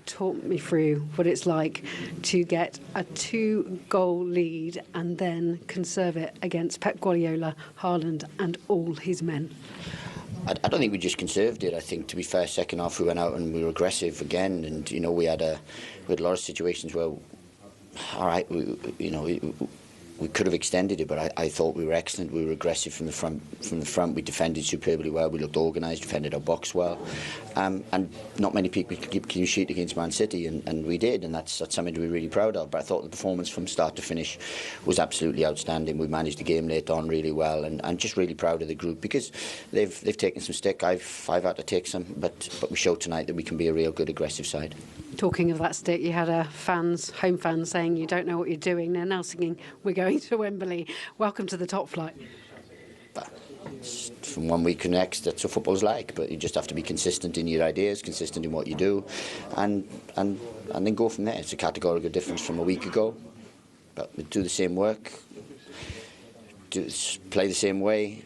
Talk me through what it's like to get a 2-goal lead and then conserve it against Pep Guardiola, Haaland and all his men. I don't think we just conserved it. I think, to be fair, second half we went out and we were aggressive again, and we had a lot of situations where, all right, we could have extended it, but I thought we were excellent. We were aggressive from the front. We defended superbly well. We looked organised, defended our box well, and not many people could keep clean sheet against Man City, and we did, and that's something to be really proud of. But I thought the performance from start to finish was absolutely outstanding. We managed the game late on really well, and just really proud of the group because they've taken some stick. I've had to take some, but we showed tonight that we can be a real good aggressive side. Talking of that stick, you had home fans saying you don't know what you're doing. They're now singing "We're going to Wembley." Welcome to the top flight. From one week to the next, that's what football's like. But you just have to be consistent in your ideas, consistent in what you do, and then go from there. It's a categorical difference from a week ago. But we do the same work, play the same way,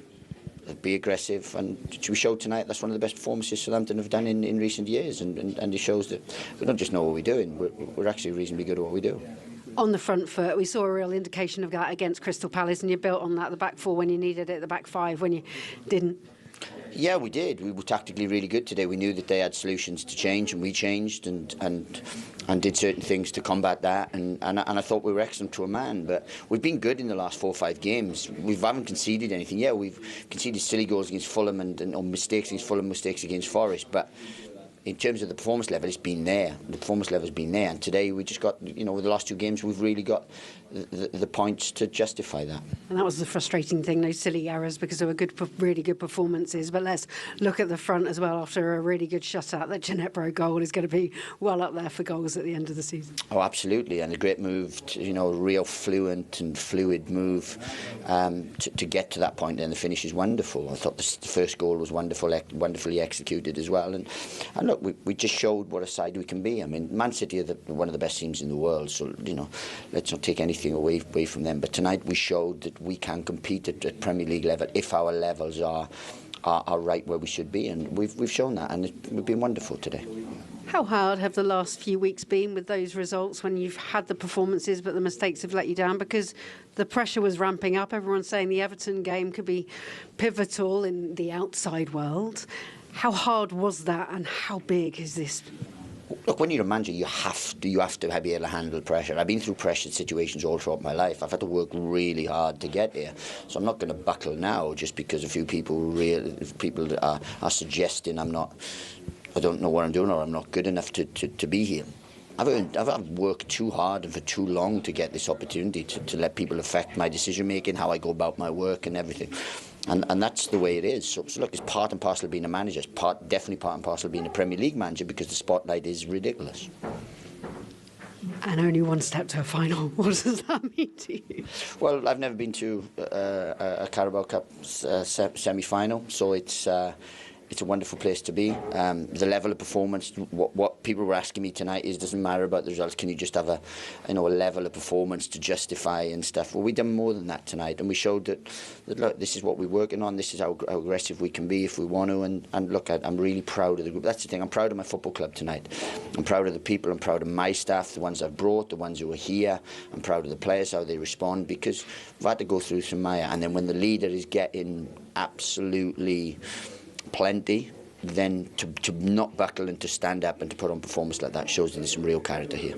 be aggressive, and we showed tonight that's one of the best performances Southampton have done in recent years, and it shows that we don't just know what we're doing, we're actually reasonably good at what we do. On the front foot, we saw a real indication of that against Crystal Palace, and you built on that, the back four when you needed it, the back five when you didn't. Yeah, we did. We were tactically really good today. We knew that they had solutions to change, and we changed and did certain things to combat that. And I thought we were excellent to a man. But we've been good in the last 4 or 5 games. We haven't conceded anything. Yeah, we've conceded silly goals against Fulham or mistakes against Fulham, mistakes against Forest. But in terms of the performance level, it's been there. The performance level has been there. And today we just got, with the last 2 games, we've really got the points to justify that. And that was the frustrating thing, those silly errors, because they were really good performances. But let's look at the front as well. After a really good shutout, that Ginebro goal is going to be well up there for goals at the end of the season. Oh, absolutely. And a great move, real fluent and fluid move to get to that point. And the finish is wonderful. I thought the first goal was wonderfully executed as well. And look, we just showed what a side we can be. I mean, Man City are one of the best teams in the world. So, let's not take anything away from them. But tonight we showed that we can compete at Premier League level if our levels are right where we should be, and we've shown that, and we've been wonderful today. How hard have the last few weeks been with those results when you've had the performances but the mistakes have let you down? Because the pressure was ramping up. Everyone's saying the Everton game could be pivotal in the outside world. How hard was that, and how big is this? Look, when you're a manager, you have to be able to handle pressure. I've been through pressure situations all throughout my life. I've had to work really hard to get here, so I'm not going to buckle now just because a few people are suggesting I don't know what I'm doing, or I'm not good enough to be here. I've worked too hard and for too long to get this opportunity to let people affect my decision making, how I go about my work and everything. And that's the way it is. So look, it's part and parcel of being a manager. It's definitely part and parcel of being a Premier League manager, because the spotlight is ridiculous. And only one step to a final. What does that mean to you? Well, I've never been to a Carabao Cup semi-final, so it's a wonderful place to be. The level of performance, what people were asking me tonight is, doesn't matter about the results, can you just have a level of performance to justify and stuff? Well, we've done more than that tonight, and we showed that look, this is what we're working on, this is how aggressive we can be if we want to, and look, I'm really proud of the group. That's the thing, I'm proud of my football club tonight. I'm proud of the people, I'm proud of my staff, the ones I've brought, the ones who are here. I'm proud of the players, how they respond, because we've had to go through some mire, and then when the leader is getting absolutely plenty, then to not buckle and to stand up and to put on performance like that shows that there's some real character here.